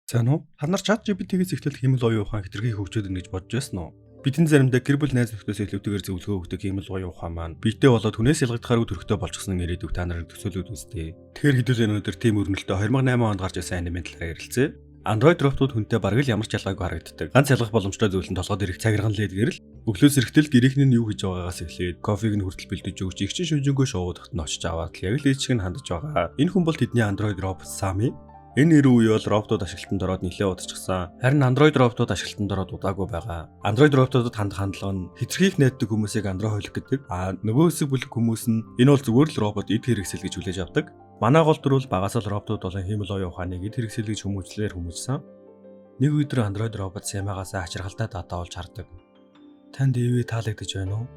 За нуу та нар чат GPT-гээс эхлэл хиймэл оюун ухаан хэтэрхий хөгжөөд ирнэ гэж бодож байсан уу? Бидний заримдаа гэр бүл найз нөхдөс илүүтэйгээр зөвлөгөө өгдөг хиймэл оюун ухаан маань биетэй болоод хүнээс ялгагдахааргүй төрхтэй болчихсон ирээдүйг та нарыг төсөөлөд үзтээ. Тэгэхээр хэдүүлээ өнөөдөр тийм өрнөлтөө 2008 онд гарч ирсэн аниме талаар ярилцъя. Android роботууд хүнтэй бараг л ямар ч ялгаагүй харагддаг. Ганц ялгах боломжтой зүйл нь толгойд ирэх цагирган лээдгээр л өглөөс эрэхтэл гэрийнхэн нь юу хийж байгаагаас эхлээд кофег нь хүртэл бэлдэж өгч их чин шүнжэнгөө шоудахт нь очиж аваад л яг л ээжиг нь хандаж байгаа. Энэ хүн бол тэдний Android робот Sami. Энэ нэр үе бол роботууд ашиглалтанд ороод нэлээд удажчихсан. Харин Android роботууд ашиглалтанд ороод удаагүй байгаа. Android роботуудад хандах хандлага нь хэтэрхийх найддаг хүмүүсийг Android хойлох гэдэг. Нөгөө хэсэг бүлэг хүмүүс нь энэ бол зүгээр л робот эд хэрэгсэл гэж хүлээж авдаг. Манай гол дүр бол багасаа л роботууд болон хиймэл оюун ухааныг эд хэрэгсэл гэж хүмүүжсэн. Нэг өдөр Android робот Sami-гаас хачиргалтай дата олж хардаг. Танд ивэ таалагдаж байна уу?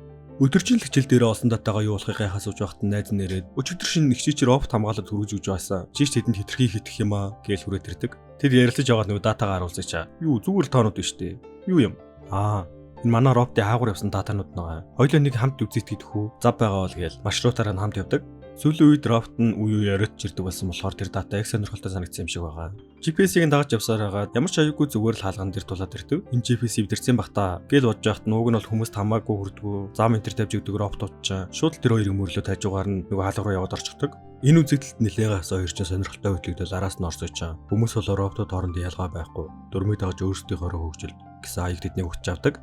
Өдөржин л хичээл дээр олсон датагаа юу болохыг гайхаас сууж байхад найз нэрээд өчигдөр шинэ нэгчичээр робот хамгаалалт хөргөж өгч байсан. Чийч тэдэнд хитрхий хитэх юм аа гэж хүрээд ирдэг. Тэд ярилцаж байгаа нөгөө датагаа харуулсаа чаа. Юу зүгээр л тоонууд биш үү? Юу юм? Энэ манай роботын хаагур явсан датанууд байгаа. Хоёулаа нэг хамт үзэгдэх үү? Зав байгаа бол гээл маршрутаараа хамт явдаг. Сүүлийн үед робот нь үе үе яриад ирдэг болсон болохоор тэр дата их сонирхолтой санагдсан юм шиг байгаа. GPS-ийг дагаж явсаар хагаад ямар ч аюулгүй зүгээр л хаалган дээр тулаад ирдэг. Энэ GPS эвдэрсэн бах та гэл бодож байхад нууг нь бол хүмүүст хамаагүй хүрдгүү. Зам энтер тавьж өгдөг роботууд ч шууд тэр хоёрын мөрлөө тажуугаар нь нөгөө хаалга руу яваад орчихдог. Энэ үзэгдэлд нэлээгээс хоёр ч сонирхолтой хөтлөгдөл араас нь орсооч. Хүмүүс бол роботууд хоорондын ялгаа байхгүй. Дөрмийг дагаж өөрсдийнхөө хөгжил гэсэн аяг тэднийг өгч авдаг.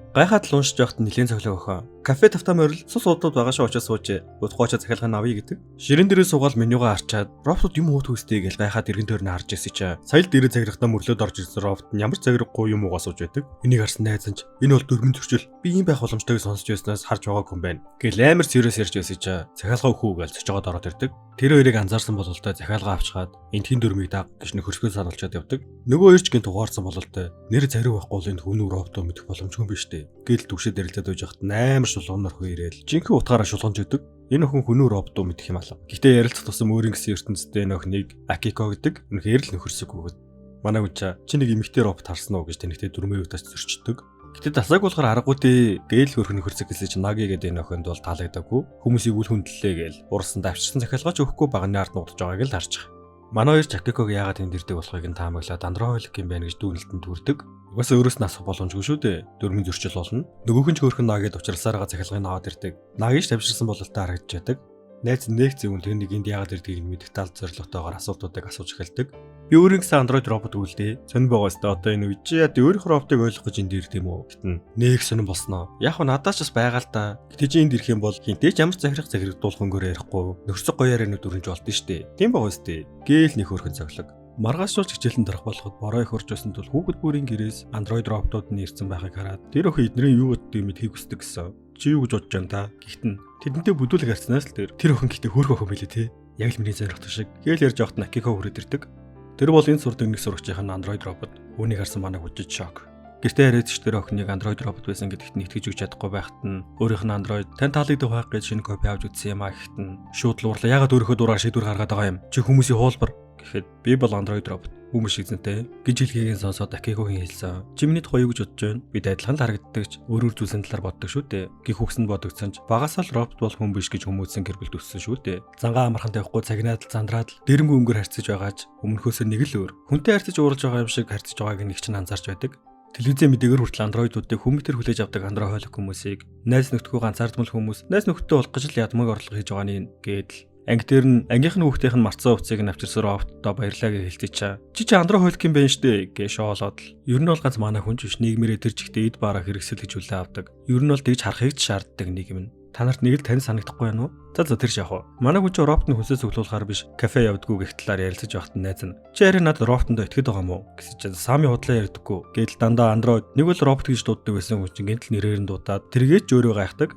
Гайхаад л уншиж байхад нэлийн цоглог охоо. Кафе тавтаа морил цус удаад байгаа шүү очиж сууж. Удахгүйч захиалгын авъя гэдэг. Ширэн дээрээ суугаад менюгаа харчаад роботууд юм уу төстэй гэж гайхаад эргэн тойрны харж ирсэн чи. Сая л дээрээ цагирахтаа мөрлөөд орж ирсэн робот нь ямар ч цагирахгүй юм уугаа сууж байдаг. Энийг харсан найз нь энэ бол дөрмөн зөрчил. Би ийм байх боломжтойг сонсч байснаас харж байгаагүй юм байна. Гэл амар serious ярьж байсан чи. Захиалгаа өгөх үү гэж цочогоод ороод ирдэг. Тэр хоёрыг анзаарсан бололтой захиалгаа авчгаад энэ тэн дөрмийг даг гэж нөхөрсгөө сануулчаад явдаг. Нөгөө хоёр ч гинт ухаарсан бололтой. Нэр зариу байхгүй л энэ хүн роботоо мэдэх боломжгүй юм биш үү? Гэл төвшөд ярилцаад байж хат амар шулуунаар хөөрөөл. Жинхэнэ утгаараа шулгонж өгдөг. Энэ охин хүнүү роботоо мэдэх юм алга. Гэхдээ ярилцах тусам өөрийн гэсэн ертөнцтэй нөхнийг Akiko гэдэг үнэхээр л нөхөрсөг өгöd. Манай хүн чи нэг эмэгтэй робот харсан уу гэж тэнэгтээ дөрмөө удаач зөрчдөг. Гэтэ тасааг болохоор аргагүй дээ. Гээл хөрх нөхөрсөг гэсэн чи Наги гэдэг энэ охинд бол таалагдаагүй. Хүмүүсийг үл хүндлээ гээл урсан давчсан захиалгаач өгөхгүй багны ард нуудаж байгааг л харж байгаа. Манай хоёр Akiko-г яагаад тэнд ирдэг болохыг нь таамаглаад Android юм байна гэж дүүнэлтэнд хүрдэг. Угаасаа өөрөөс нь асах боломжгүй шүү дээ. Дөрмийн зөрчил болно. Нөгөөх нь ч хөрхөн Nagiд уучралсаар байгаа захиалгыг аваад ирдэг. Наги ч тавьширсан бололтой харагдаж байдаг. Найз нэг зөвөн тэр нэгэнд яагаад ирдгийг нь мэдэх тал зорилготойгоор асуултуудыг асууж эхэлдэг. Би өөрийн гэсэн Android робот үлдээ. Сонирн байгаас та одоо энэ үе чи яа өөрийнхөө роботыг ойлгох гэж энд ирд юм уу гэтэн. Нэг сонирн болсноо. Яг нь надаас ч бас байгаа л та. Гэтэ чи энд ирэх юм бол хинтээ ч ямар захирагдуулах өнгөөр ярихгүй. Нөхцөг гоёар энэ дүрэнж болдсон штэ. Тийм байгаас тээ. Гээл нэг хөрхөн цоглог. Маргаашруулж хичээлэн дарах болоход бороо их орж байсан тул хүүхэд бүрийн гэрээс Android роботууд нь ирсэн байхыг хараад тэр охин эдний юу гэдгийг мэдхийг хүсдэг гэсэн. Чи юу гэж бодож байна та? Гэхдээ тэдэнтэй бүдүүлэг харцнаас л тэр охин гэхдээ хөөх охин билээ те. Яг л миний зоригтой шиг. Гээл ярьж явахад Akiko хүрээд ирдэг. Тэр бол энэ сурдаг нэг сурагчийн Android робот. Үүнийг харсан манай хүчит шок. Гэртээ хараад ч тэр охиныг Android робот байсан гэдэгт нь итгэж өгч чадахгүй байхад нь өөрийнх нь Android тань таалагдах байх гэж шинэ копи авч үзсэн юм а гэхэд нь шууд л уурлаа. Ягаад өөрийнхөө дураар шийдвэр гаргаад байгаа юм? Чи хүмүүсийн хуулбар гэхэд би бол Android робот хүмүүс шиг зэнтэй гэж хэлхийг сонсоод Akiko-гийн хэлсэн. Чи миний тухай юу гэж бодож байна? Бид адилхан л харагддаг ч өөр зүйлсэн талаар боддог шүү дээ. Гэх үгсэнд бодогцсон ч багасаа л робот бол хүн биш гэж хүмүүцэн гэр бүл төссөн шүү дээ. Зангаа амархан тавихгүй цагнаад л зандраад л дэрэнгүй өнгөөр харьцаж байгаач өмнөхөөсөө нэг л өөр. Хүнтэй харьцаж ууралж байгаа юм шиг харьцаж байгааг нэг чинь анзаарч байдаг. Телевизэн мэдээгээр хүртэл Android-уудыг хүмүүтэр хүлээж авдаг Android хойлох хүмүүсийг найз нөхдгөө ганцаардмал хүмүүс найз нөхдөдөө болох гэж л ядмаг орлого хийж байгаа нь гэдэл анги дээр нь ангийнх нь хүүхдийнх нь марцсан хувцсыг нь авчирсан роботоо баярлаа гэж хэлтий чи Android хойлох юм байна штэ гэж шоолоод л ер нь бол ганц манай хүн ч биш нийгмээрээ тэр чигтээ эд бараа хэрэгсэл гэж үлээ авдаг. Ер нь бол тэгж харахыг ч шаарддаг нийгэм нь. Та нарт нэг л тань санагдахгүй байна уу? За тэр шахав. Манай хүн ч роботны хүнсээ цуглуулахаар биш кафе явдггүй гэх талаар ярилцаж байхад найз нь чи харин надад роботондоо итгэдэг байгаа мó гэсэн чинь Sami худлаа ярьдаггүй. Гэтэл дандаа Android нэг бол робот гэж дууддаг байсан хүн чинь гинтл нэрээр нь дуудаад тэргээд ч өөрөө гайхдаг.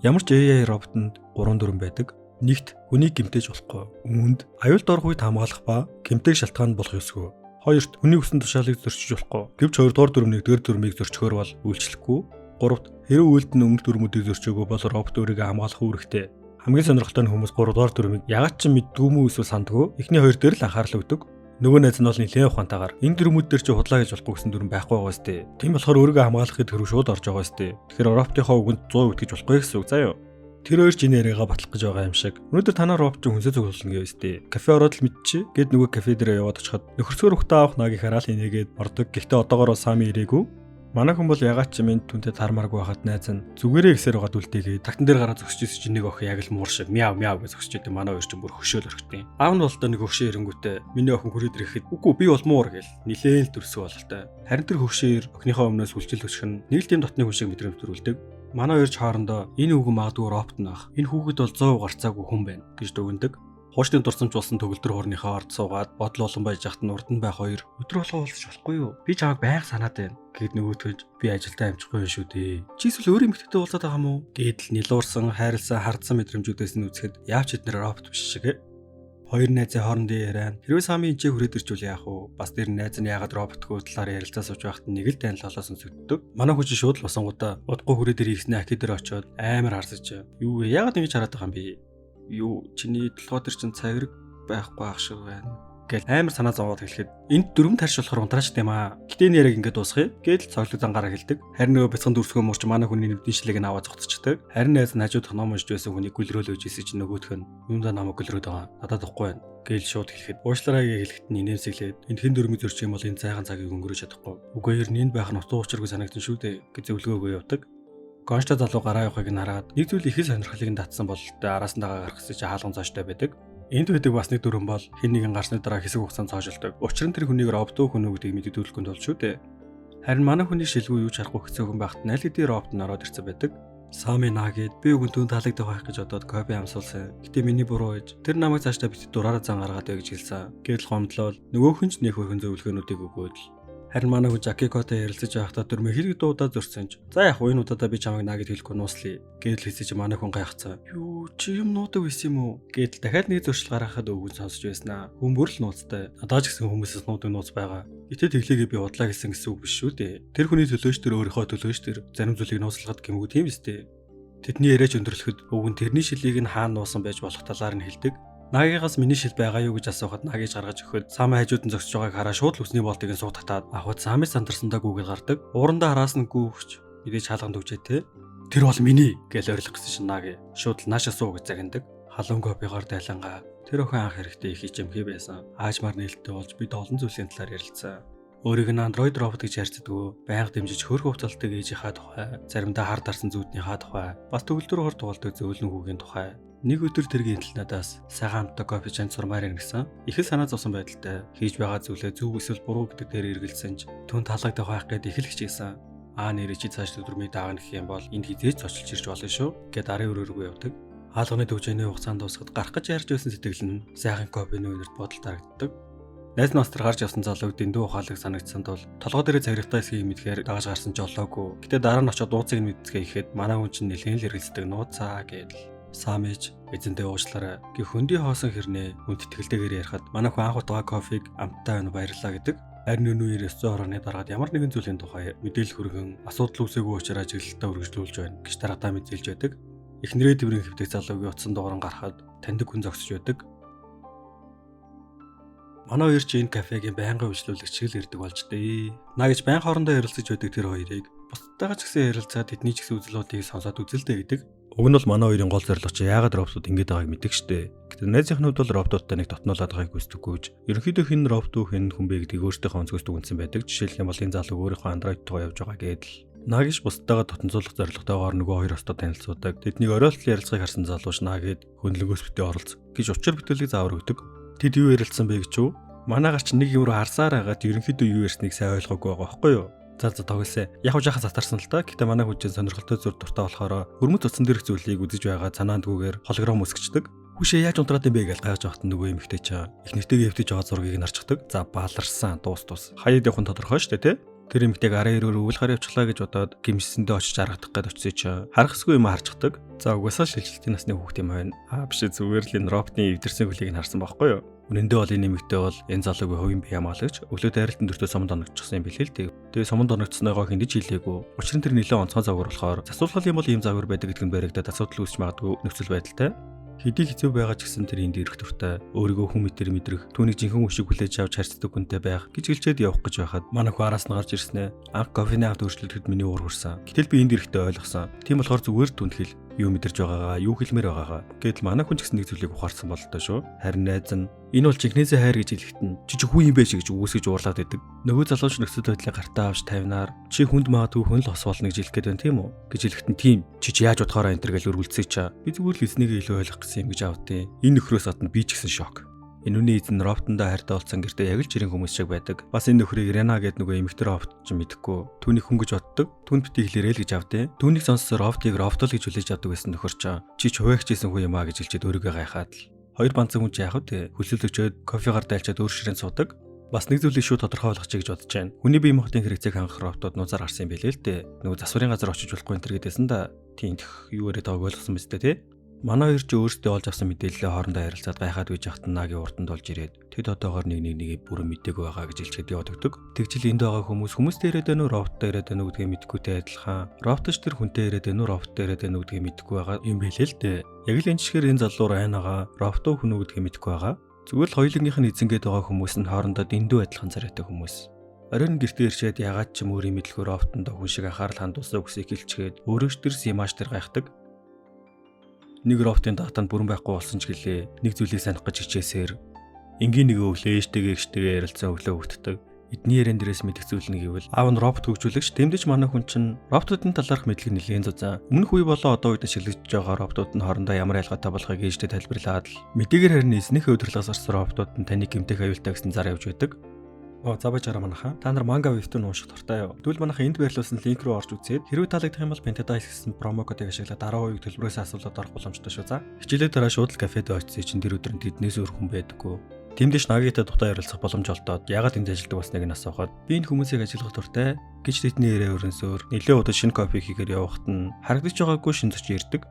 Ямар ч AI роботонд 3 дүрэн байдаг. Нэгт хүнийг гэмтэж болохгүй. Үүнд аюулд орох үед хамгаалах ба гэмтэх шалтгаан болох ёсгүй. Хоёрт хүний өсөн тушаалыг зөрчиж болохгүй. Гэвч хоёрдугаар дүрмийг дөрөв дүрмийг зөрчгөөр бол үйлчлэхгүй. Гуравт хэрэв үйлд нь өмнөх дүрмүүдийг зөрчөөгүй бол робот өөрийгөө хамгаалах үүрэгтэй. Хамгийн сонирхолтой нь хүмүүс 3 дугаар дүрмийг ягаад ч мэддгүй мүү эсвэл сандгүй. Эхний хоёр дээр л анхаарал өгдөг. Нөгөө найз нь бол нэлээд ухаантайгаар энэ дүрмүүд дээр чи худлаа гэж болохгүй гэсэн дүрм байхгүй байгаа сте. Тийм болохоор өөрийгөө хамгаалах гэдэг хэрэг шууд орж байгаа сте. Тэгэхээр роботынхоо үгэнд 100% итгэж болохгүй гэсэн үг заа юу. Тэр хоёр чинь яриагаа батлах гэж байгаа юм шиг. Өнөөдөр танаар робот ч хүнсээ цуглуулна гэвэ сте. Кафе ороод л мэдчихэ. Гэт нөгөө кафе дээр яваад очиход нөхөрцөөр хөхтөө авах нагийг хараал инээгээд ордог. Гэхдээ одоогоор сами ирээгүй. Манай хүн бол ягаад ч минь түнтэй тармааргүй байхад найз нь зүгээрээ гисээр байгаа дүлтэйгээ тагтан дээр гараа зогсож ирсэн чинь нэг охин яг л муур шиг мяу мяу гэж зогсож идэв. Манай хоёр чинь бүр хөшөөл орхитیں۔ Аав нь бол нэг хөвшөө ирэнгүүтээ миний охин хүрээд ирэхэд үгүй би бол муур гэл нилээн л дүрсгөө бололтой. Харин тэр хөвшөөр охиныхоо өмнөөс хүлчил өчгөн нэг л тийм дотны хүн шиг мэдрэмж төрүүлдэг. Манай хоёр ч хоорондоо энэ хүүхэн магадгүй робот наах. Энэ хүүхэд бол 100% гарцаагүй хүн байна гэж дүгнэдэг. Хуучны дурсамж болсон төгөлдөр хуурныхаа орд суугаад бодол олон байж яхад нь урд нь байх хоёр өдөр болго уулзч болохгүй юу? Би чамайг байнга санаад байна. Гэд нөгөөтгөж би ажилдаа амжихгүй юм шүү дээ. Чи эсвэл өөр юм ихтэй уулзаад байгаа юм уу? Гэдэл нилуурсан, хайрлсан, хардсан мэдрэмжүүдээс нь үзэхэд яавч эднэр робот биш шиг. Хоёр найзын хоорондын яриа. Хэрвээ сами энэчээ хүрээд ирчүүл яах вэ? Бас тэр найз нь яагаад роботгүй талаар ярилцаа сууж байхад нэг л танилцуулаа сонсогддог. Манай хүчин шууд л босонгуудаа удахгүй хүрээд ирэх аки дээр очиод амар харсаж. Юу вэ? Яагаад ингэж хараад байгаа юм бэ? Юу чиний толгой дээр чинь цагираг байхгүй ах шиг байна гэл амар санаа зовоод хэлэхэд энд дөрвөн тарш болохоор унтраачд юм аа. Гэтэ энэ яриг ингээд дуусгая. Гээд цоглог зангараа хэлдэг. Харин нөгөө бяцхан дүрсгөө мөрч манай хүний нэвдийн шилэг нь аваад зогтчихдаг. Харин найз нь хажууд ном уншиж байсан хүнийг гүлрөөлөж ийсэн чинь нөгөөх нь юундаа намайг гүлрөөд байгаа. Надад ихгүй байна. Гээл шууд хэлэхэд уушлараагаа хэлэхэд нь инээмсэглээд энэ хэн дөрмөг зөрчих юм бол энэ цайхан цагийг өнгөрөөж чадахгүй. Үгүй ер нь энд байх нь утга учиргүй санагдсан шүү дээ гэж зөвлөгөөгөө явдаг. Гоншта залуу гараа явахыг нь хараад нэг зүйл их л сонирхлыг нь татсан бололтой араас нь дагаа гарах гэсэн чинь хаалган цааштай байдаг. Энд байдаг бас нэг дүрэн бол хэн нэгэн гарсны дараа хэсэг хугацаанд цоошилдог. Учир нь тэр хүнийг робот хүн үү гэдгийг мэддүүлэхгүй тул шүү дээ. Харин манай хүний шилгүй юу ч харахгүй хэцүүхэн байхад нь аль хэдийн робот нь ороод ирсэн байдаг. Сами наагээд би үгэн түүн таалагдах байх гэж бодоод копи амсуулсан. Гэтэ миний буруу гэж тэр намайг цаашдаа бит дураараа зан гаргаад бай гэж хэлсэн. Гэтэл гомдлол нөгөөх нь ч нэг хөрхөн зөвлөгөөнүүдийг өгөөд л харин манай хүн Жакикотой ярилцаж байхдаа дөрмө хэрэг дуудаад зурсан ч. За яг энэ удаадаа би чамайг наа гэж хэлэхгүй нууслая. Гэдэл хэлсэн чинь манай хүн гайхацсан. Юу чи юм нуудаг байсан юм уу? Гэдэл дахиад нэг зуршил гаргахад өвгөн сонсож байснаа. Хүн бүр л нууцтай. Надад ч гэсэн хүмүүсээс нуудаг нууц байгаа. Гэтэ тэглээгээ би бодлаа гэсэн үг биш шүү дээ. Тэр хүний төлөөч тэр өөрийнхөө төлөөч тэр зарим зүйлийг нууцлагад гэмгүй тийм үстэй. Тэдний яриач өндөрлөхөд өвгөн тэрний шилийг нь хаана нуусан байж болох талаар нь хэлдэг. Наагигаас миний шил байгаа юу гэж асуухад наагиж гаргаж өгөхөд Сами хажууд нь зогсож байгааг хараа шууд л үсний болтыг нь суудахтаад ахвад Сами сандарсандаа гүгэл гардаг. Уурандаа хараас нь гүүхч мэдээж хаалганд өгчээ те. Тэр бол миний гэж орилох гэсэн чинь Нааги шууд л наашаа суу гэж загнадаг. Халуун копигоор дайлангаа тэр охин анх хэрэгтэй их хичэмхий байсан. Аажмаар нээлттэй болж бид олон зүйлийн талаар ярилцсан. Өөрийг нь Android робот гэж ярьцдаггүй. Байнга дэмжиж хөрх хувцалдаг ээжийнхаа тухай, заримдаа хар дарсан зүүднийхаа тухай, бас төгөлдөр хор туулдаг зөөлөн хүүгийн тухай. Нэг өдөр тэргийн талнадаас сайхан амттай кофе чанд сурмаар ирсэн. Их л санаа зовсон байдалтай хийж байгаа зүйлээ зөв эсвэл буруу гэдэг дээр эргэлзсэн ч түн таалагдах байх гээд их л хичээсэн. Нэрээ чи цааш өдрмөй даагна гэх юм бол энд хизээж зочилж ирж болно шүү гэд арын өрөөргөө явдаг. Хаалганы төвчөөний хугацаанд дуусахад гарах гэж ярьж байсан сэтгэл нь сайхан кофений үнэрт бодол дарагддаг. Найз нь остор гарч явсан залууг дэндүү ухаалаг санагдсан тул толгой дээр цагиртай эсхийг мэдхээр дагаж гарсан ч олоогүй. Гэтэ дараа нь очиод нууцыг нь мэдцгээ ихэд манай хүн чинь нэлээд л эргэлздэг нууцаа гэдэл. Самиж эзэндээ уучлаарай. Хөндөй хоосон хэрнээ үнд тэтгэлтэйгээр ярихад манай хүн анх удаа кофег амттай байна баярлаа гэдэг. Харин өнөө 900 орны дараад ямар нэгэн зүйлийн тухай мэдээлэл хүргэн асуудал үүсээгүй учраас ажиглалтаа үргэлжлүүлж байна гэж дараатаа мэдээлж байдаг. Эхнэрээ тэмрэн хэвтэх залуугийн утсан дууран гарахад таньдаг хүн зогсож байдаг. Манай хоёр ч энэ кафегийн байнгын үйлчлүүлэгч шиг л ирдэг болж дээ. Наагч байнга хоорондоо ярилцаж байдаг тэр хоёрыг бусдтайгаа ч гэсэн ярилцаад тэдний ч гэсэн үзлүүдийг сонсоод үзэлтэй гэдэг. Уг нь бол манай хоёрын гол зорилго чи яагаад роботууд ингэж байгааг мэддэг штэ. Гэтэ найзынхны хувьд бол роботуудтай нэг дотнолоод байгааг хүсдэггүйж ерөнхийдөө хэн робот үү хэн хүн бэ гэдгийг өөртөөхөө онцгойд үгэнсэн байдаг. Жишээлх юм бол энэ залуу өөрийнхөө Android тугаа явж байгаа гэдэл. Наагиш бусдтайгаа дотнолцуулах зорилготойгоор нөгөө хоёр остоо танилцуулдаг. Тэднийг оройлтол ярилцахыг харсан залууш наагээд хөндлөнгөөс битээ оролц гэж учир бүтээлийг заавар өгдөг. Тэд юу ярилцсан бэ гэж юу? Манайгаар ч нэг юм руу харсаар хагаад ерөнхийдөө юу ярьсныг сайн ойлгоогүй байгаа байхгүй юу? За тоглоосаа. Яг уу жахаа затарсан л та. Гэтэ манай хүчин сонирхолтой зүр дуртай болохоор өрмөц утсан дээрх зүйлийг үзэж байгаа цанаандгүйгээр хологром үсгчдэг. Хүшээ яаж унтраад юм бэ гэж гайхаж байхад нөгөө юм ихтэй чаа. Их нэртэйгээ хэвтэж байгаа зургийг нарчдаг. За бааларсан дуус. Хаяад явах нь тодорхой шүү дээ, тэ? Тэр эмэгтэйг арын ирээр өвөл гараа явуулчихлаа гэж бодоод гимсэндээ очиж аргадах гээд очиж чаа. Харахсгүй юм харчдаг. За угаасаа шилжилтийн насны хүүхд юм байна. Биш зүгээр л энэ роботны эвдэрсэн хөлийг нь харсан байхгүй юу? Үнэндээ бол энэ эмэгтэй бол энэ залуугийн хувийн бие хамгаалагч өглөө дайралтын дөртөө сомонд оногдчихсан юм билээ л дээ. Тэгээ сомонд оногдсноогоо хиндэж хэлээгүй. Учир нь тэр нэлээд онцгой загвар болохоор засуулгал юм бол ийм загвар байдаг гэдэг нь баригдаад асуудал үүсч магадгүй нөхцөл байдалтай. Хэдий хэцүү байгаа ч гэсэн тэр энд ирэх дуртай, өөрийгөө хүн мэтэр мэдрэх, түүнийг жинхэнэ үшиг хүлээж авч харьцдаг хүнтэй байх гэж гэлчээд явах гэж байхад манай хүү араас нь гарч ирснэ. Анх кофений авт өөрчлөлтөд миний уур хүрсэн. Гэтэл би энд ирэхдээ ойлгосон. Тийм болохоор зүгээр түнд хэл юу мэдэрж байгаагаа, юу хэлмээр байгаагаа. Гэтэл манай хүн ч гэсэн нэг зүйлийг ухаарсан бололтой шүү. Харин найз нь энэ бол жинхнээсээ хайр гэж хэлэхэд нь чи хүү юм бэ гэж үгүйсгэж уурлаад байдаг. Нөгөө залууч нөхцөл байдлыг гартаа авч тавинаар чи хүнд магадгүй хүн л ос болно гэж хэлэх гээд байна тийм үү? Гэж хэлэхэд нь тийм. Чи яаж бодохоор энэ төр гэж өргөлцөөч чаа. Би зүгээр л эзнийг илүү ойлгох гэсэн юм гэж авдیں۔ Энэ нөхрөөс гадна би ч гэсэн шок. Энэ үний эзэн Роптондоо хайртай болсон гэртээ яг л жирийн хүмүүс шиг байдаг. Бас энэ нөхрийг Рена гэдэг нөгөө эмэгтэй Ропт ч мэдэхгүй. Түүнийг хүн гэж боддог. Түүнд бити хэлээрэй л гэж авдیں۔ Түүнийг сонссоор Роптыг Роптол гэж хүлээж авдаг байсан нөхөр ч чи хуваагчээсэн хүн юм аа гэж хэлчихэд өөрийгөө гайхаад л. Хоёр банцан хүн ч яах вэ? Хүлсэл өчөөд кофегаар дайлчаад өөр ширээн суудаг. Бас нэг зүйлийг шууд тодорхой болгочих гэж бодож байна. Хүний бие махбодын хэрэгцээг хангах роботууд нууцаар гарсан юм билээ л дээ. Нөгөө засварын газар очиж болохгүй энэ төр гэдээсэн да. Тийм юу яриад байгааг ойлгосон биз дээ тий. Манай хоёр ч өөрсдөө олж авсан мэдээлэлээ хоорондоо ярилцаад гайхаад байж хат нагийн урданд болж ирээд тэд одоогоор нэг бүрэн мэдээгүй байгаа гэж хэлчихэд явагддаг. Тэгжил энд байгаа хүмүүс дээрээд байна уу, роботтой ирээд байна уу гэдгийг мэдэхгүйтэй адилхан. Роботч тэр хүнтэй ирээд байна уу, роботтой ирээд байна уу гэдгийг мэдэхгүй байгаа юм билээ л дээ. Яг л энэ чигээр энэ залуу райнагаа роботоо хүн үү гэдгийг мэдэхгүй байгаа. Зүгээр л хоёулынх нь эзэнгээд байгаа хүмүүс нь хоорондоо дэндүү адилхан царайтай хүмүүс. Оройн гэртээ ирчээд ягаад ч юм өөрийн мэдлэгээр роботондоо хүн шиг анхаарал хандуулсан үгсийг хэлчихэд өөрөө ч тэр симаж тэр гайхдаг. Нэг роботын датанд бүрэн байхгүй болсон ч гэлээ. Нэг зүйлийг санах гэж хичээсээр энгийн нэг өглөө ээжтэйгээ гэрчтэйгээ ярилцсан өглөө өгддөг. Эдний ярен дээрээс мэдэх зүйл нь гэвэл аав нь робот хөгжүүлэгч тэмдэж манай хүн чинь роботуудын талаарх мэдлэг нэлээд зузаан. Өмнөх үе болоо одоо үед ашиглагдж байгаа роботууд нь хоорондоо ямар ялгаатай болохыг ээжтэй тайлбарлаад л мэдээгээр харин эзнийхээ удирдлагаас орсон роботууд нь таны гэмтэх аюултай гэсэн зар явж байдаг. Забажаараа манайхаа. Та нар манга вебтүүн ууших дуртай юу? Тэгвэл манайхаа энд байрлуулсан линк рүү орж үзээд хэрвээ таалагдах юм бол Pentadice гэсэн промо кодыг ашиглаад 10% төлбөрөөс асуулаад орох боломжтой шүү за. Хичээлээ дараа шууд л кафед очиж чинь тэр өдөр тэднээс өөр хүн байдаггүй. Тэмдэж нагитай тухтай ярилцах боломж олдоод ягаад энд ажилладаг басныг нь асуухад би энэ хүмүүсийг ажиллах дуртай гэж тэдний яриа өрнсөөр нэлээд удаа шинэ кофе хийхээр явахт нь харагдаж байгаагүй шин зоч ирдэг.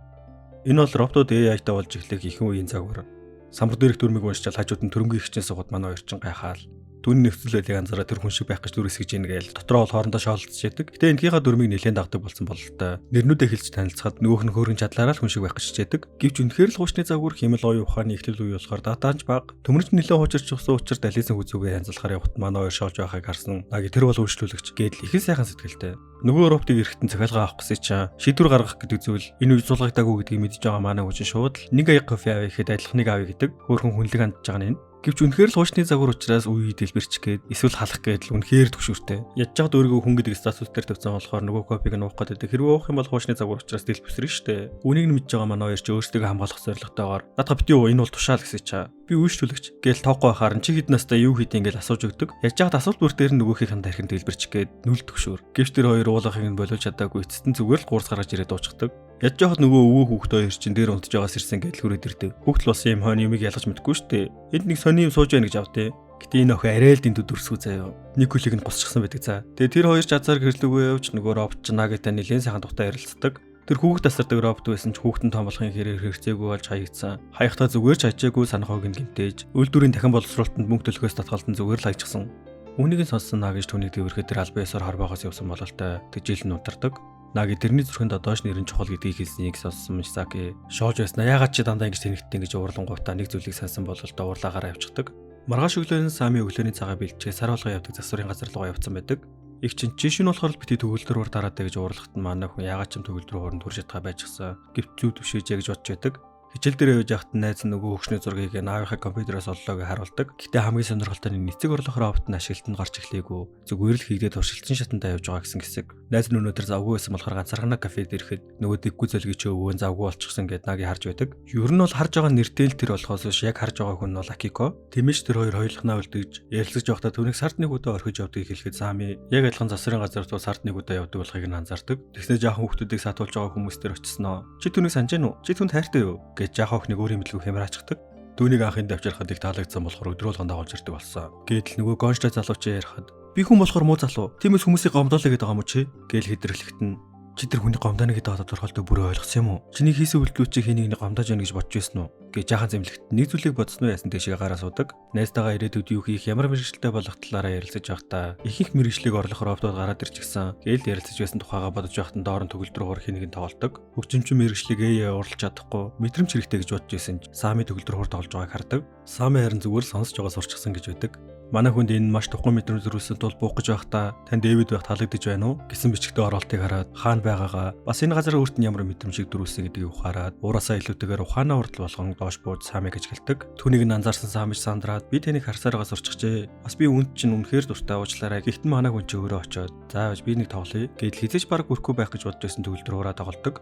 Энэ бол роботууд AI-тай болж эхлэх ихэнх үеийн загвар. Самбар дээрх дүрмийг уншчаад хажууд нь төрөнгийн ихчэн суугаад манай хоёр чинь гайхаал. Түүний нөхцөл байдлыг анзаараад тэр хүн шиг байх гэж дүрсгэж ийн гээл дотроо бол хоорондоо шоолцож яадаг. Гэтэ энэхийнхаа дүрмийг нэлээд дагдаг болсон бол л та. Нэрнүүдээ хэлж танилцахад нөгөөх нь хөөргөн чадлаараа л хүн шиг байх гэж хичээдэг. Гэвч үнэхээр л хуучны загвар хэмэл оюун ухааны эхлэл үе болохоор датаанч баг. Төмөрч нэлээд хуучирч өгсөн учраас далисан хүзүүгээ янзлахаар явахт манай хоёр шоолж байхыг харсан. Наги тэр бол үйлчлүүлэгч гэдэл их сайхан сэтгэлтэй. Нөгөө роботыг эрэхтэн захиалгаа авах гэсэн чинь шийдвэр гаргах гэдэг зүйл энэ үе суулгагдаагүй гэдгийг мэдж байгаа манай хүн шууд л нэг аяг кофе авъя гэхэд адилхныг авъя гэдэг хөөрхөн хүнлэг хандж байгаа нь энэ. Гэвч үнэхээр л хуучны загвар учраас үе дэлбэрч гээд эсвэл халах гэдэл үнэхээр төвшөртэй. Ядж чад өөрийгөө хүн гэдэг статус дээр тавьсан болохоор нөгөө копиг нь уух гэдэг. Хэрвээ уух юм бол хуучны загвар учраас дэлбэрсэрнэ штэ. Үнийг нь мэдж байгаа манай хоёр ч өөрсдөө хамгаалах зорилготойгоор надад бити юу энэ бол тушаал гэсэн чаа. Би үйлчлүүлэгч гээл тоохгүй байхаар чи хэд настай юу хийх ингээл асууж өгдөг. Ядж чад асуулт бүр дээр нөгөөхийнх нь тархин дэлбэрч гээд нүл төвшөр. Гэвч тэр хоёр уулахыг нь боловч чадаагүй эцэстэн зүгээр л гуурс гаргаж ирээд дуучдаг. Ядж жахад нөгөө өвөө хүүхд хоёр чинь дээр унтж байгаас ирсэн гэж хүрээд ирдэг. Хүүхд л болсон юм хойно юмыг ялгаж мэдгүй штэ. Энд нэг сони юм сууж байна гэж авдээ. Гэтэ энэ охин арай л дэнд өдөрсгүү заяа. Нэг хүлийг нь госчихсан байдаг за. Тэгээ тэр хоёр ч азар гэрлэггүй явж нөгөө робот ч нагитай нэлээд сайхан тухтай ярилцдаг. Тэр хүүхд тасардаг робот байсан ч хүүхдэн том болохын хэрэг хэрэгцээгүй болж хаягдсан. Хаягтаа зүгээр ч хажаагүй санахог нь гэмтээж. Үйлдвэрийн дахин боловсруулалтанд мөнгө төлөхөөс татгалзан зүгээр л хайчихсан. Үүнийг нь сонссон нагиж түүнийг дэврэхэд тэр албан ёсоор хорвоогоос явсан бололтой тэжээл нь унтардаг. Наги тэрний зүрхэнд доош нэрэн чухал гэдгийг хэлснийг сонссон Мисаки шоож байснаа ягаад чи дандаа ингэж тэнэгтэн гэж уурлангуйтаа нэг зүйлийг сансан болол дуурлаагаараа явчихдаг. Маргааш өглөөний сами өглөөний цагаа бэлчээ сар болгоо явдаг засварын газар руугаа явцсан байдаг. Их чин жишин болохоор л бити төгөлдрөөр дараатай гэж уурлахад нь манай хүн ягаад ч юм төгөлдрөө хооронд хүрч чадгаа байжсан. Гэвч зүв төвшөөж гэж бодож байдаг. Хичээл дээр явж байхад найз нөгөө хөгшний зургийг наавынхаа компьютероос оллоо гэж харуулдаг. Гэтэ хамгийн сонирхолтой нь нэцэг орлох роботын ашиглалтанд гарч эхлэегүй. Зүгээр л хийгдээ туршилтын шатандаа явж байгаа гэсэн хэсэг. Найз нь өнөөдөр завгүй байсан болохоор ганцаархнаа кафед ирэхэд нөгөө дэггүй зөлгийг чи өвгөн завгүй болчихсон гэд нагийг харж байдаг. Ер нь бол харж байгаа нэртэй л тэр болохоос биш яг харж байгаа хүн бол Акико. Тэмээч тэр хоёр хоёулахнаа үлдэж ярилцаж явахдаа түүнийг сард нэг удаа орхиж явдгийг хэлэхэд Сами яг адилхан засварын газар руу сард нэг удаа явдаг болохыг нь анзаардаг. Тэгснэ жаахан хүүхдүүдийг сатуулж байгаа хүмүүс төр очисноо. Чи түүнийг санаж гэнэ үү? Чи түүнд хайртай юу? Гэж жаахан охиныг өөрийн мэдлэг хямраачдаг. Түүнийг анхын давчрахад их таалагдсан болохоор өдрөөлгөн дагуулж ирдэг болсон. Гэтэл нөгөө гонштой залуучаа ярихад би хүн болохоор муу залуу. Тиймээс хүмүүсийг гомдоолаа гэдэг юм уу чи? Гээл хэдрэглэхэд нь Чи тэр хүний гомдоно гэдэг тодорхойлтыг бүрээ ойлгосон юм уу? Чиний хийсэн үйлдэлүүд чи хэнийг нэг гомдож яана гэж бодож байсан уу? Гэж жаахан зэмлэгт нэг зүйлийг бодсноо яасан дэшигээ гараа суудаг. Найзтайгаа ирээдүйд юу хийх, ямар мэргэжилтэй болох талаараа ярилцаж байхдаа ихэнх мэргэжлийг орлох роботууд гараад ирж гисэн. Гээл ярилцаж байсан тухайгаа бодож байхад доорн төгөлдрөөр хэнийг тоглодог. Хөгжимчин мэргэжлийг орлож чадахгүй, мэдрэмж хэрэгтэй гэж бодож байсан ч Сами төгөлдрөөр тоглож байгааг хардаг. Сами харин зүгээр л сонсож байгаа сурчсан гэж байдаг. Манай хүнд энэ маш тухайн мэдрэмж төрүүлсэн тул буух гэж байхдаа тань Дэвид байх таалагдж байна уу гэсэн бичгтээ оролтыг хараад хаана байгаагаа бас энэ газар өөрт нь ямар мэдрэмжийг төрүүлсэн гэдгийг ухаарад ураасаа илүүтэйгээр ухаанаа урдл болгон доош бууж Самиг ажиглдаг. Түүнийг анзаарсан Самиж сандраад би таныг харсаар байгаа сурччихжээ. Бас би үүнд чинь үнэхээр дуртай уучлаарай. Гэхдээ манай хүн чи өөрөө очоод заавал би нэг тоглоё гэдэл хизэж баг бүрхгүй байх гэж бодож байсан төгөлдрөөрөө тоглодог.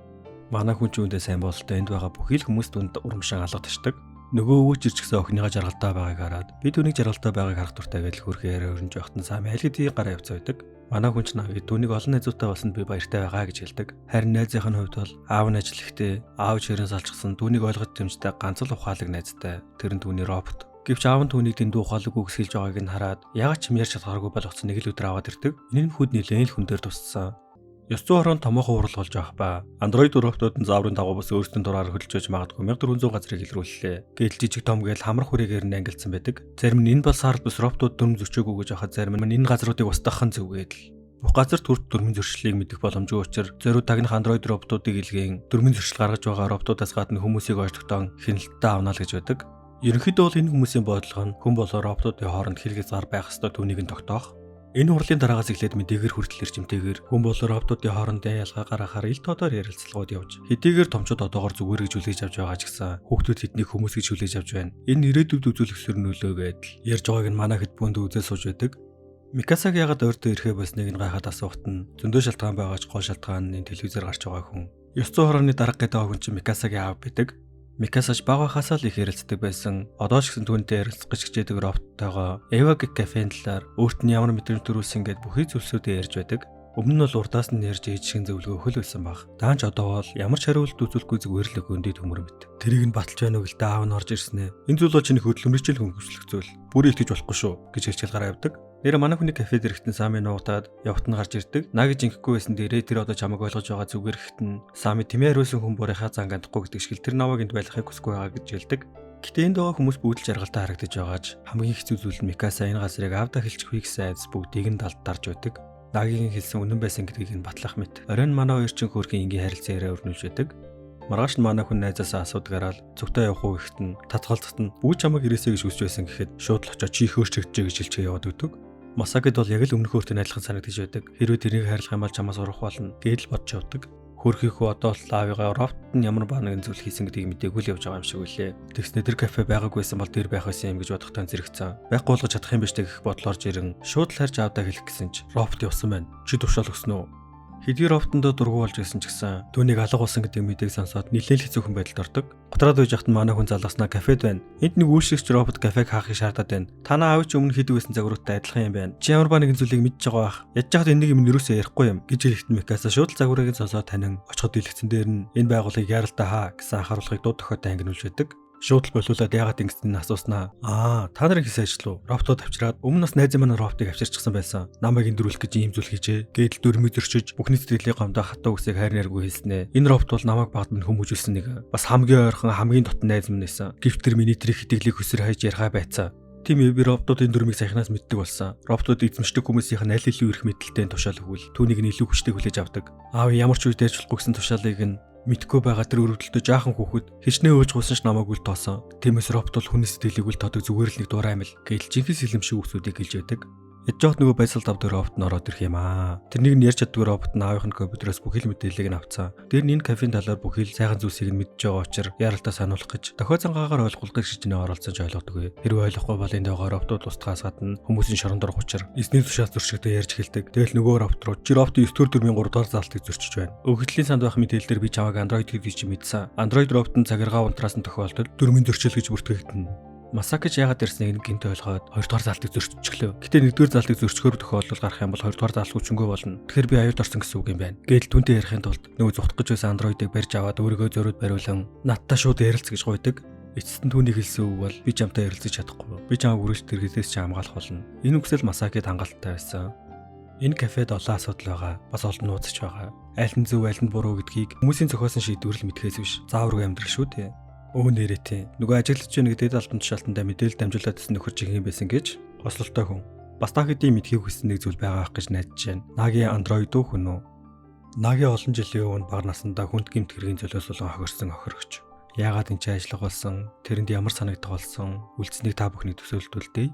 Манай хүн ч үүндээ сайн бололтой энд байгаа бүхий л хүмүүст үнд урамшин алга ташдаг. Нөгөө өвөж ирчихсэн охиныгаа жаргалтай байгааг хараад би түүнийг жаргалтай байгааг харах туртай гэж хөрхөөр өрнж явахтан Сами аль хэдийн гараа явцаа байдаг. Манай хүн ч навыг түүнийг олон найзуутай болсонд би баяртай байгаа гэж хэлдэг. Харин найзынх нь хувьд бол аав нь ажил ихтэй, аав чирэн салчсан түүнийг ойлгож дэмждэг ганц л ухаалаг найзтай. Тэр нь түүний робот. Гэвч аав нь түүнийг дэндүү ухаалаг үгсэлж байгааг нь хараад ягаад ч юм ярьж чадхааргүй болгоцсон нэг л өдөр аваад ирдэг. Энэ нь хүд нэлээд л хүн дээр туссан. Ёс зүйн хорон томоохон урал болж авах ба. Android роботууд нь зааврын дагуу бас өөрсдийн дураар хөлжөөж магадгүй 1400 газрыг илрүүллээ. Гээл жижиг том гээл хамар хүрээгээр нь ангилсан байдаг. Зарим нь энэ бол сард бус роботууд дүрм зөрчөөгүй гэж хахад зарим нь энэ газруудыг устгахын зүгээд л. Бүх газар төрт дүрмийн зөрчлөлийг мэдэх боломжгүй учраас зориуд тагнах Android роботуудыг илгээн дүрмийн зөрчил гаргаж байгаа роботуудаас гадна хүмүүсийг ойртогтон хяналттай авна л гэж байдаг. Ерөнхийдөө бол энэ хүмүүсийн бодлого нь хүн болоо роботуудын хооронд хэлгээс зар байх ёстой түүнийг нь тогтоох. Энэ хурлын дараагаас эхлээд мэдээгээр хүртэл ирчимтэйгээр хүн болоо роботуудын хоорондын ялгаа гаргахаар ил тодоор ярилцлагууд явж хэдийгээр томчууд одоогоор зүгээр гэж хүлээж авч байгаа ч гэсэн хүүхдүүд тэднийг хүмүүс гэж хүлээж авч байна. Энэ ирээдүйд үзүүлэх нөлөө гэдэл ярьж байгааг нь манай хэд бүнд үзэл сууж байдаг. Микасаг ягаад өөртөө ирэхээ болсныг нь гайхаад асуухт нь зөндөө шалтгаан байгаа ч гол шалтгаан нь телевизээр гарч байгаа хүн. Ёс зүйн хорооны дарга гэдэг хүн чинь Микасагийн аав байдаг. Микасаж бага хасаа л их ярилцдаг байсан. Одоо ч гэсэн түүнтэй ярилцах гэж хичээдэг роботтойгоо Эваг кафен талаар өөрт нь ямар мэдрэмж төрүүлсэн гэд бүхий зүйлсүүдээ ярьж байдаг. Өмнө нь бол урдаас нь ярьж ээжшин зөвлөгөө хөл байсан баг. Даанч одоо бол ямар ч хариулт үзүүлэхгүй зүгээр л гүндий төмөрмөд. Тэрийг нь баталж байна уу гэлтэй аав нь орж ирсэн ээ. Энэ зүйл бол чиний хөдөлмөрчл хөнгөвчлөх зүйл. Бүрийг итгэж болохгүй шүү гэж хэлчихэл гараа явдаг. Нэр манай хүний кафед ирэхтэн Сами нуугатаад явахт нь гарч ирдэг. На гэж инхэхгүй байсан дээрээ тэр одоо чамайг ойлгож байгаа зүгээр ихтэн Сами тэмээ хариулсан хүн бүрийнхаа занг андахгүй гэдэг шиг тэр намайг энд байлгахыг хүсэхгүй байгаа гэж хэлдэг. Гэтэ энд байгаа хүмүүс бүгд л жаргалтай харагдаж байгааж хамгийн хэцүү зүйл нь Микаса энэ газрыг авда хэлчихвийг сайдс бүгдийг нь дарж байдаг. Нагийн хэлсэн үнэн байсан гэдгийг нь батлах мэт. Оройн манай хоёр чин хөрхийн ингийн харилцаа яриа өрнүүлж байдаг. Маргааш нь манай хүн найзаасаа асуудгаараа л зүгтээ явах уу гэхтэн татгалзахт нь бүгд чамайг ирээсэй гэж хүсэж байсан гэхэд шууд л очоо чи хөөрчөгдөж гэж хэлчихээ яваад өгдөг. Масагид бол яг л өмнөх өөртөө адилхан санагдаж байдаг. Хэрвээ тэрийг хайрлах юм бол чамаас урах болно гэдэл бодож явдаг. Хөрхийнхөө одоо л аавыгаа робот нь ямар банаг зүйл хийсэн гэдгийг мдээгүй л явж байгаа юм шиг үлээ. Тэгснэ тэр кафе байгаагүйсэн бол тэр байх байсан юм гэж бодохтой зэрэгцэн. Байхгүй болгож чадах юм биш тэг гэх бодлоор жирэн шууд л харж авдаа хэлэх гэсэн ч робот явсан байна. Чи тушаал өгсөн үү? Хэдий роботондоо дургу болж байсан ч гэсэн түүнийг алга болсон гэдэг мэдээг сонсоод нэлээд хэцүүхэн байдалд ордог. Готраад үеж хахад манай хүн залгаснаа кафед байна. Энд нэг үйлчлэгч робот кафег хаахыг шаардаад байна. Танаа аав чи өмнө хийдэг байсан загваруудтай адилхан юм байна. Чи ямар ба нэгэн зүйлийг мэдж байгаа бах. Ядж хахад энийг юм нэрөөсөө ярихгүй юм гэж хэлэхэд Микаса шууд л загварыг сонсоод танин очиход дэлгэцэн дээр нь энэ байгууллагыг яаралтай хаа гэсэн анхааруулгыг дуу тохиолтой ангинуулж байдаг. Шууд л болуулаад яагаад ингэсэн нь асууснаа. Та нарын хийсэн ажил уу? Роботод авчираад өмнө нас найз маань роботыг авчирчихсан байсан. Намайг эндүрүүлэх гэж ийм зүйл хийжээ. Гэдэл дөрмөд зөрчиж бүхний сэтгэлийн гомдоо хатуу үсийг хайр нэргүй хэлснэ. Энэ робот бол намайг багт минь хүмүүжүүлсэн нэг. Бас хамгийн ойрхон хамгийн дотн найз минь байсан. Гэвч тэр миний тэрийг хитгэлийг хүсэр хайж ярихаа байцаа. Тийм би роботуудын дүрмийг саяхнаас мэддэг болсон. Роботууд эзэмшдэг хүмүүсийнх нь аль илүү их мэдлэлтэй тушаал өгвөл түүнийг нь илүү хүчтэй хүлээж авдаг. Аав ямар ч үед ярьж болохгүй гэсэн тушаалыг нь мэдгүй байгаа тэр өрөвдөлтөд жаахан хүүхэд хичнээн өөж гуйсан ш намайг үл тоосон. Тиймээс робот бол хүний сэтгэлийг үл тоодог зүгээр л нэг дураа амил гэж жинхэнэ сэлэм шиг үгсүүдийг хэлж байдаг. Яж жоох нөгөө байсалд авдаг робот нь ороод ирэх юм аа. Тэрнийг нь ярьж чаддгүй робот нь аавынх нь компьютероос бүхий л мэдээллийг нь авцсан. Тэр нь энэ кафений талаар бүхий л сайхан зүйлсийг нь мэдж байгаа учраас яралтаа сануулах гэж дохио цангаагаар ойлгуулгыг шижнээ оролцож ойлгодог. Хэрвээ ойлгохгүй бол энэ байгаа роботууд устгаас гадна хүмүүсийн шорон дор учир эсний тушаал зөрчигдөө ярьж эхэлдэг. Тэгэл нөгөө робот руу чи роботын 9 дүрмийн 3 дугаар залтыг зөрчиж байна. Өгөгдлийн санд байх мэдээлэлээр би чамайг Android гэдэг чи мэдсэн. Android роботын цагиргаа унтраас нь тохиолдолд дүрмийн зөрчил гэж бүртгэгдэнэ. Масакич яагаад ирснийг гинт ойлгоод 2 дугаар залтыг зөрчихлөө. Гэтэ 1 дугаар залтыг зөрчгөөр тохиолдол гарах юм бол 2 дугаар залт хүчингөө болно. Тэгэхээр би аюулд орсон гэсэн үг юм байна. Гэтэл түнтэй ярихын тулд нөгөө зүхтах гэж байсан Android-ыг барьж аваад өөрийгөө зориуд бариулан надтай шууд ярилц гэж гуйдаг. Эцэст нь түүний хэлсэн үг бол би чамтай ярилцаж чадахгүй. Би чамайг үргэлж тэргээс ч хамгаалах болно. Энэ үгсэл Масакид хангалттай байсан. Энэ кафед олон асуудал байгаа. Бас олон нууцч байгаа. Аль нь зөв, аль нь буруу гэдгийг хүмүүсийн зохиосон шийдвэр л мэдхээс биш. Зааваргүй амьдрах шүү дээ. Өө нэрэтээ. Нөгөө ажиглаж байгаа нэг дэд албан тушаалтандаа мэдээлэл дамжуулаад гэсэн нөхөр чих юм байсан гэж хослолтой хүн. Бас та хэдийн мэдхийг хүссэн нэг зүйл байгаа ах гэж найдаж байна. Нагийн андроид үү хүн үү? Наги олон жилийн өмнө бага насндаа хүнд гэмт хэргийн золиос болон хохирсон охирогч. Яагаад энэ ч ажиллах болсон? Тэрэнд ямар санагдах болсон? Үлдсэнийг та бүхний төсөөлтөлдөө.